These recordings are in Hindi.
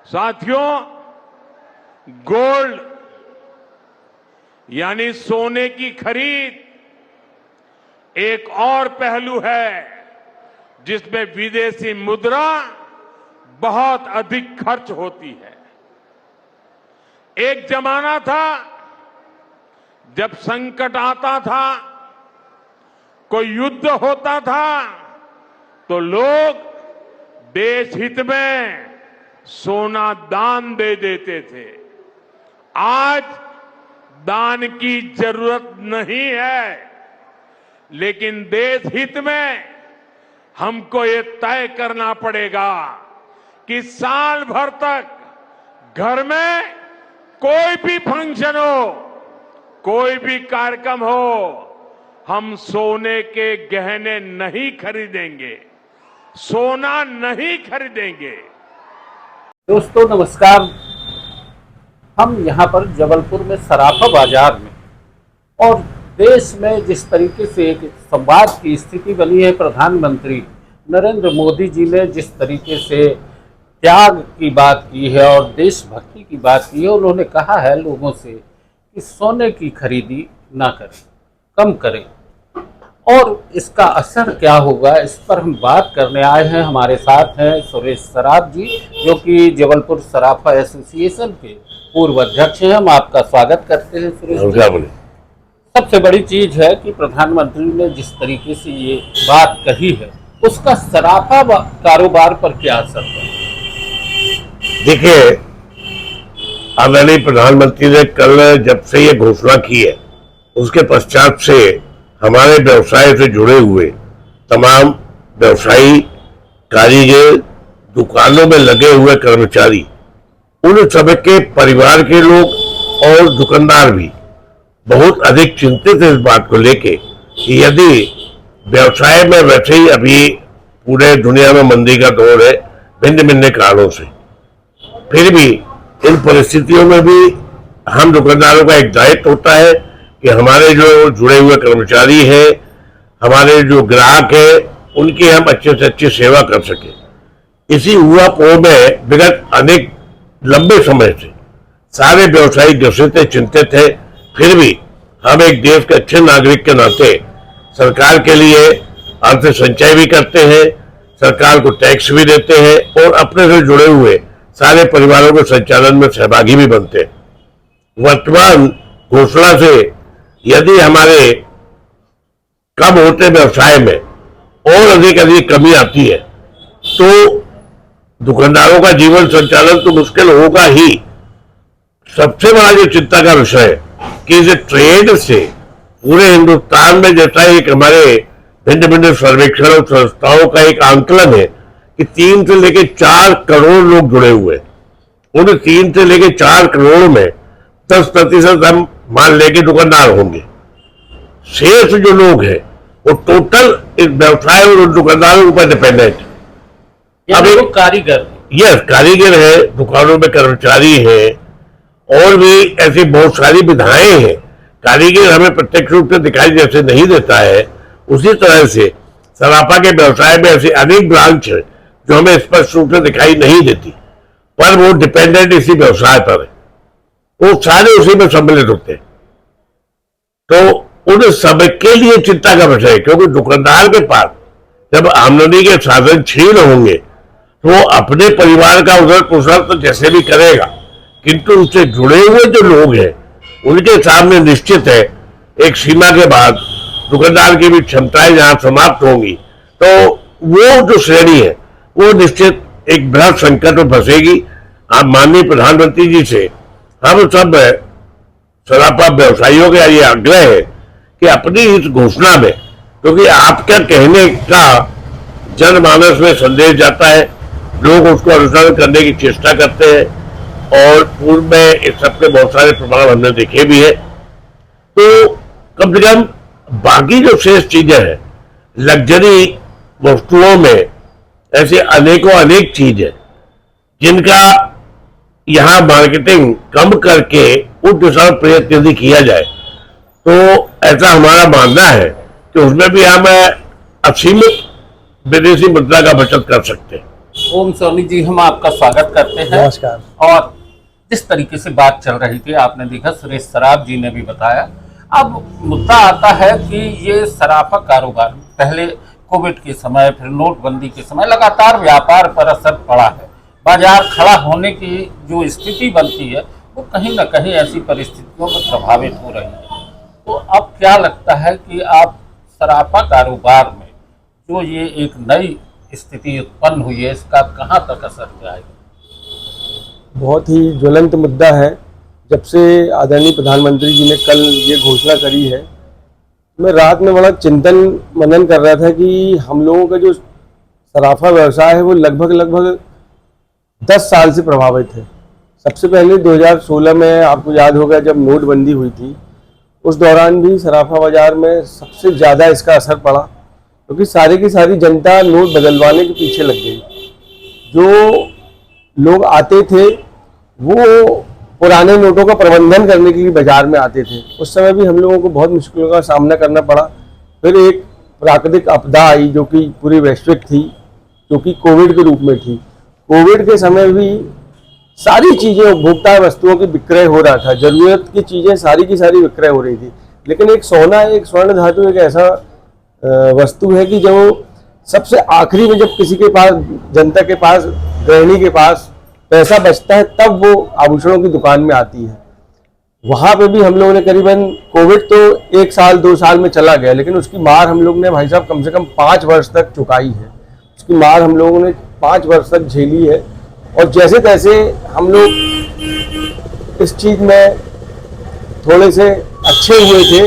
साथियों, गोल्ड यानी सोने की खरीद एक और पहलू है जिसमें विदेशी मुद्रा बहुत अधिक खर्च होती है। एक जमाना था जब संकट आता था, कोई युद्ध होता था तो लोग देश हित में सोना दान दे देते थे। आज दान की जरूरत नहीं है, लेकिन देश हित में हमको ये तय करना पड़ेगा कि साल भर तक घर में कोई भी फंक्शन हो, कोई भी कार्यक्रम हो, हम सोने के गहने नहीं खरीदेंगे, सोना नहीं खरीदेंगे। दोस्तों नमस्कार। हम यहाँ पर जबलपुर में सराफा बाजार में और देश में जिस तरीके से एक संवाद की स्थिति बनी है, प्रधानमंत्री नरेंद्र मोदी जी ने जिस तरीके से त्याग की बात की है और देशभक्ति की बात की है, उन्होंने कहा है लोगों से कि सोने की खरीदी ना करें, कम करें, और इसका असर क्या होगा, इस पर हम बात करने आए हैं। हमारे साथ हैं सुरेश सराफ जी, जो कि जबलपुर सराफा एसोसिएशन के पूर्व अध्यक्ष हैं। हम आपका स्वागत करते हैं सुरेश जी। सबसे बड़ी चीज है कि प्रधानमंत्री ने जिस तरीके से ये बात कही है, उसका सराफा कारोबार पर क्या असर पड़ा? देखिए, आदरणीय प्रधानमंत्री ने कल जब से ये घोषणा की है, उसके पश्चात से हमारे व्यवसाय से जुड़े हुए तमाम व्यवसायी, कारीगर, दुकानों में लगे हुए कर्मचारी, उन सबके परिवार के लोग और दुकानदार भी बहुत अधिक चिंतित है इस बात को लेके कि यदि व्यवसाय में वैसे ही अभी पूरे दुनिया में मंदी का दौर है भिन्न भिन्न कारणों से, फिर भी इन परिस्थितियों में भी हम दुकानदारों का एक दायित्व होता है कि हमारे जो जुड़े हुए कर्मचारी हैं, हमारे जो ग्राहक हैं, उनकी हम अच्छे से अच्छी सेवा कर सके। इसी हुआ पोह में विगत अनेक लंबे समय से सारे व्यवसायी ग्रसित चिंतित थे। फिर भी हम एक देश के अच्छे नागरिक के नाते सरकार के लिए अर्थ संचय भी करते हैं, सरकार को टैक्स भी देते हैं और अपने से जुड़े हुए सारे परिवारों के संचालन में सहभागी भी बनते हैं। वर्तमान घोषणा से यदि हमारे कम होते व्यवसाय में और अधिक कमी आती है तो दुकानदारों का जीवन संचालन तो मुश्किल होगा ही। सबसे बड़ा जो चिंता का विषय है कि इस ट्रेड से पूरे हिंदुस्तान में, जैसा एक हमारे भिन्न भिन्न सर्वेक्षण और संस्थाओं का एक आंकलन है कि 3 से लेकर 4 करोड़ लोग जुड़े हुए। उन 3 से लेकर 4 करोड़ में 10% हम मान लेके दुकानदार होंगे। शेष जो लोग हैं वो टोटल इस व्यवसाय और दुकानदारों के ऊपर डिपेंडेंट है। अब एक कारीगर, यस, कारीगर है, दुकानों में कर्मचारी है, और भी ऐसी बहुत सारी विधाएं हैं। कारीगर हमें प्रत्यक्ष रूप से दिखाई जैसे नहीं देता है, उसी तरह से सराफा के व्यवसाय में ऐसी अनेक ब्रांच है जो हमें स्पष्ट रूप से दिखाई नहीं देती, पर वो डिपेंडेंट इसी व्यवसाय पर है, वो सारे उसी में सम्मिलित होते हैं। तो उन सबके लिए चिंता का विषय है, क्योंकि दुकानदार के पास जब आमदनी के साधन छीन होंगे तो वो अपने परिवार का उधर पोषण तो जैसे भी करेगा, किंतु उससे जुड़े हुए जो लोग हैं उनके सामने निश्चित है एक सीमा के बाद दुकानदार की भी क्षमताएं जहां समाप्त होंगी तो वो जो श्रेणी है वो निश्चित एक बृहद संकट में फंसेगी। आप माननीय प्रधानमंत्री जी से हम सब सराफा व्यवसायियों का ये आग्रह है कि अपनी इस घोषणा में, क्योंकि आपका कहने का जनमानस में संदेश जाता है, लोग उसको अनुसरण करने की चेष्टा करते हैं और पूर्व में इस सबके बहुत सारे प्रमाण हमने देखे भी है। तो कम से कम बाकी जो शेष चीजें हैं, लग्जरी वस्तुओं में ऐसे अनेकों अनेक चीजें जिनका यहाँ मार्केटिंग कम करके उस दिशा में प्रयत्न यदि किया जाए तो ऐसा हमारा मानना है कि उसमें भी हम असीमित विदेशी मुद्रा का बचत कर सकते हैं। ओम सोनी जी, हम आपका स्वागत करते हैं। नमस्कार। और जिस तरीके से बात चल रही थी, आपने देखा, सुरेश सराफ जी ने भी बताया। अब मुद्दा आता है कि ये सराफा कारोबार पहले कोविड के समय, फिर नोटबंदी के समय लगातार व्यापार पर असर पड़ा है। बाजार खड़ा होने की जो स्थिति बनती है वो कहीं ना कहीं ऐसी परिस्थितियों में प्रभावित हो रही है। तो अब क्या लगता है कि आप सराफा कारोबार में जो ये एक नई स्थिति उत्पन्न हुई है, इसका कहाँ तक असर जाएगा? बहुत ही ज्वलंत मुद्दा है। जब से आदरणीय प्रधानमंत्री जी ने कल ये घोषणा करी है, मैं रात में बड़ा चिंतन मनन कर रहा था कि हम लोगों का जो सराफा व्यवसाय है वो लगभग 10 साल से प्रभावित है। सबसे पहले 2016 में आपको याद होगा जब नोटबंदी हुई थी, उस दौरान भी सराफा बाजार में सबसे ज़्यादा इसका असर पड़ा, क्योंकि सारी की सारी जनता नोट बदलवाने के पीछे लग गई। जो लोग आते थे वो पुराने नोटों का प्रबंधन करने के लिए बाजार में आते थे। उस समय भी हम लोगों को बहुत मुश्किलों का सामना करना पड़ा। फिर एक प्राकृतिक आपदा आई जो कि पूरी वैश्विक थी, जो कि कोविड के रूप में थी। कोविड के समय भी सारी चीज़ें, उपभोक्ता वस्तुओं की विक्रय हो रहा था, जरूरत की चीज़ें सारी की सारी विक्रय हो रही थी। लेकिन एक सोना, एक स्वर्ण धातु एक ऐसा वस्तु है कि जो सबसे आखिरी में जब किसी के पास, जनता के पास, गृहिणी के पास पैसा बचता है, तब वो आभूषणों की दुकान में आती है। वहाँ पे भी हम लोगों ने करीबन, कोविड तो 1 साल 2 साल में चला गया, लेकिन उसकी मार हम लोग ने भाई साहब कम से कम 5 वर्ष तक चुकाई है। उसकी मार हम लोगों ने 5 वर्ष तक झेली है। और जैसे तैसे हम लोग इस चीज़ में थोड़े से अच्छे हुए थे,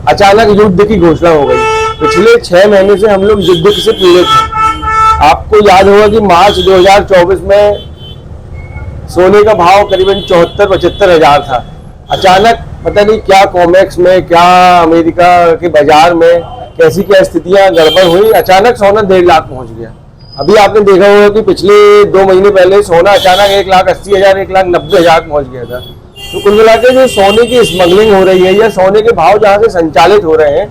अचानक युद्ध की घोषणा हो गई। पिछले 6 महीने से हम लोग युद्ध से पीड़ित हैं। आपको याद होगा कि मार्च 2024 में सोने का भाव करीबन 74-75 हज़ार था। अचानक पता नहीं क्या कॉमेक्स में, क्या अमेरिका के बाजार में कैसी क्या स्थितियां गड़बड़ हुई, अचानक सोना 1.5 लाख पहुंच गया। अभी आपने देखा होगा कि पिछले 2 महीने पहले सोना अचानक 1,80,000, 1,90,000 पहुंच गया था। तो कुल मिला के जो सोने की स्मगलिंग हो रही है या सोने के भाव जहाँ से संचालित हो रहे हैं,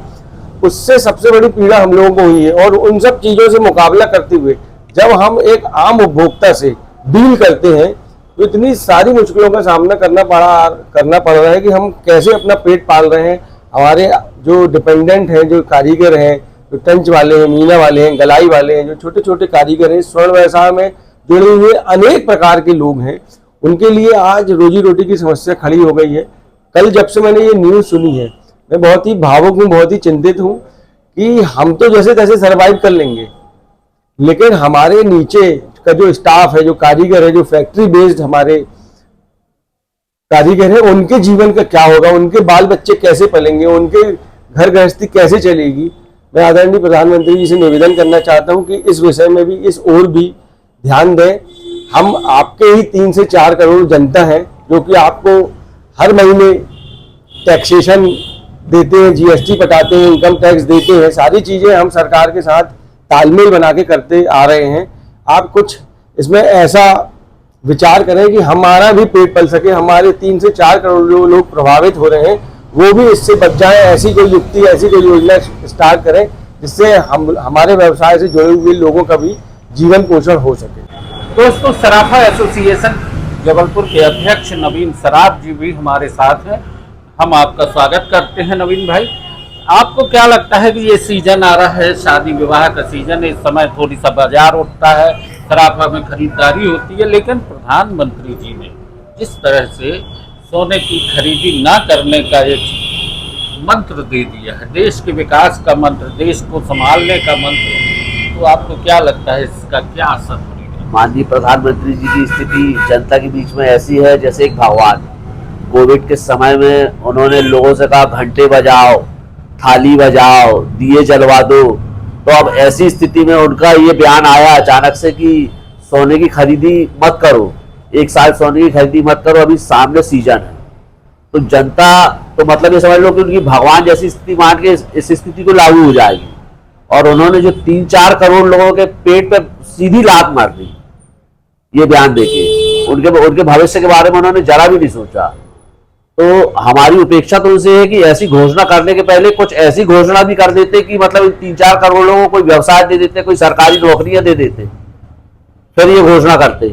उससे सबसे बड़ी पीड़ा हम लोगों को हुई है। और उन सब चीज़ों से मुकाबला करते हुए जब हम एक आम उपभोक्ता से डील करते हैं तो इतनी सारी मुश्किलों का सामना करना पड़ रहा है कि हम कैसे अपना पेट पाल रहे हैं। हमारे जो डिपेंडेंट हैं, जो कारीगर हैं, जो टंच वाले हैं, मीना वाले हैं, गलाई वाले हैं, जो छोटे छोटे कारीगर हैं, स्वर्ण व्यवसाय में जुड़े हुए अनेक प्रकार के लोग हैं, उनके लिए आज रोजी रोटी की समस्या खड़ी हो गई है। कल जब से मैंने ये न्यूज़ सुनी है, मैं बहुत ही भावुक हूँ, बहुत ही चिंतित हूँ कि हम तो जैसे तैसे सर्वाइव कर लेंगे, लेकिन हमारे नीचे का जो स्टाफ है, जो कारीगर है, जो फैक्ट्री बेस्ड हमारे कारीगर है, उनके जीवन का क्या होगा, उनके बाल बच्चे कैसे पलेंगे, उनके घर गृहस्थी कैसे चलेगी। मैं आदरणीय प्रधानमंत्री जी से निवेदन करना चाहता हूं कि इस विषय में भी, इस ओर भी ध्यान दें। हम आपके ही 3 से 4 करोड़ जनता है जो कि आपको हर महीने टैक्सेशन देते हैं, जीएसटी पटाते हैं, इनकम टैक्स देते हैं, सारी चीज़ें हम सरकार के साथ तालमेल बना के करते आ रहे हैं। आप कुछ इसमें ऐसा विचार करें कि हमारा भी पेट पल सके, हमारे 3 से 4 करोड़ जो लोग प्रभावित हो रहे हैं वो भी इससे बच जाएं। ऐसी कोई युक्ति, ऐसी कोई योजना स्टार्ट करें जिससे हम हमारे व्यवसाय से जुड़े हुए लोगों का भी जीवन पोषण हो सके। दोस्तों, सराफा एसोसिएशन जबलपुर के अध्यक्ष नवीन सराफ जी भी हमारे साथ हैं। हम आपका स्वागत करते हैं नवीन भाई। आपको क्या लगता है कि ये सीजन आ रहा है, शादी विवाह का सीजन, इस समय थोड़ी सा बाजार उठता है, सराफा में खरीदारी होती है, लेकिन प्रधानमंत्री जी ने जिस तरह से सोने की खरीदी ना करने का एक मंत्र दे दिया है, देश के विकास का मंत्र, देश को संभालने का मंत्र, तो आपको क्या लगता है इसका क्या असर होगा? माननीय प्रधानमंत्री जी की स्थिति जनता के बीच में ऐसी है जैसे एक भगवान। कोविड के समय में उन्होंने लोगों से कहा घंटे बजाओ, थाली बजाओ, दिए जलवा दो। तो अब ऐसी स्थिति में उनका ये बयान आया अचानक से कि सोने की खरीदी मत करो, 1 साल सोने की खरीदी मत करो, अभी सामने सीजन है। तो जनता तो मतलब ये समझ लो कि उनकी भगवान जैसी स्थिति मान के इस स्थिति को लागू हो जाएगी। और उन्होंने जो 3-4 करोड़ लोगों के पेट पे सीधी लात मार दी ये बयान देके, उनके भविष्य के बारे में उन्होंने जरा भी नहीं सोचा। तो हमारी उपेक्षा तो उनसे है कि ऐसी घोषणा करने के पहले कुछ ऐसी घोषणा भी कर देते कि मतलब 3-4 करोड़ लोगों को कोई व्यवसाय दे देते, कोई सरकारी नौकरियां दे देते। फिर ये घोषणा करते।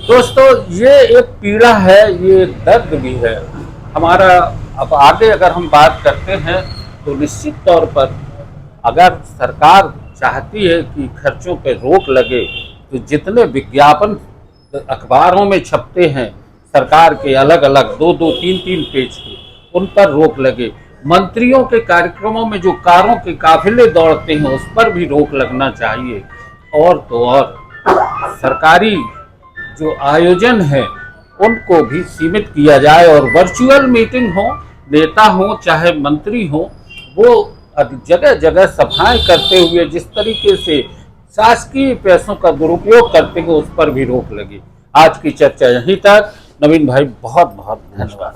दोस्तों, ये एक पीड़ा है, ये दर्द भी है हमारा। अब आगे अगर हम बात करते हैं तो निश्चित तौर पर अगर सरकार चाहती है कि खर्चों पर रोक लगे तो जितने विज्ञापन अखबारों में छपते हैं सरकार के अलग अलग 2-2, 3-3 पेज के, उन पर रोक लगे। मंत्रियों के कार्यक्रमों में जो कारों के काफिले दौड़ते हैं उस पर भी रोक लगना चाहिए। और तो और सरकारी जो आयोजन है उनको भी सीमित किया जाए और वर्चुअल मीटिंग हो, नेता हो चाहे मंत्री हो, वो जगह जगह सभाएं करते हुए जिस तरीके से शासकीय पैसों का दुरुपयोग करते हैं उस पर भी रोक लगी। आज की चर्चा यहीं तक। नवीन भाई, बहुत बहुत धन्यवाद।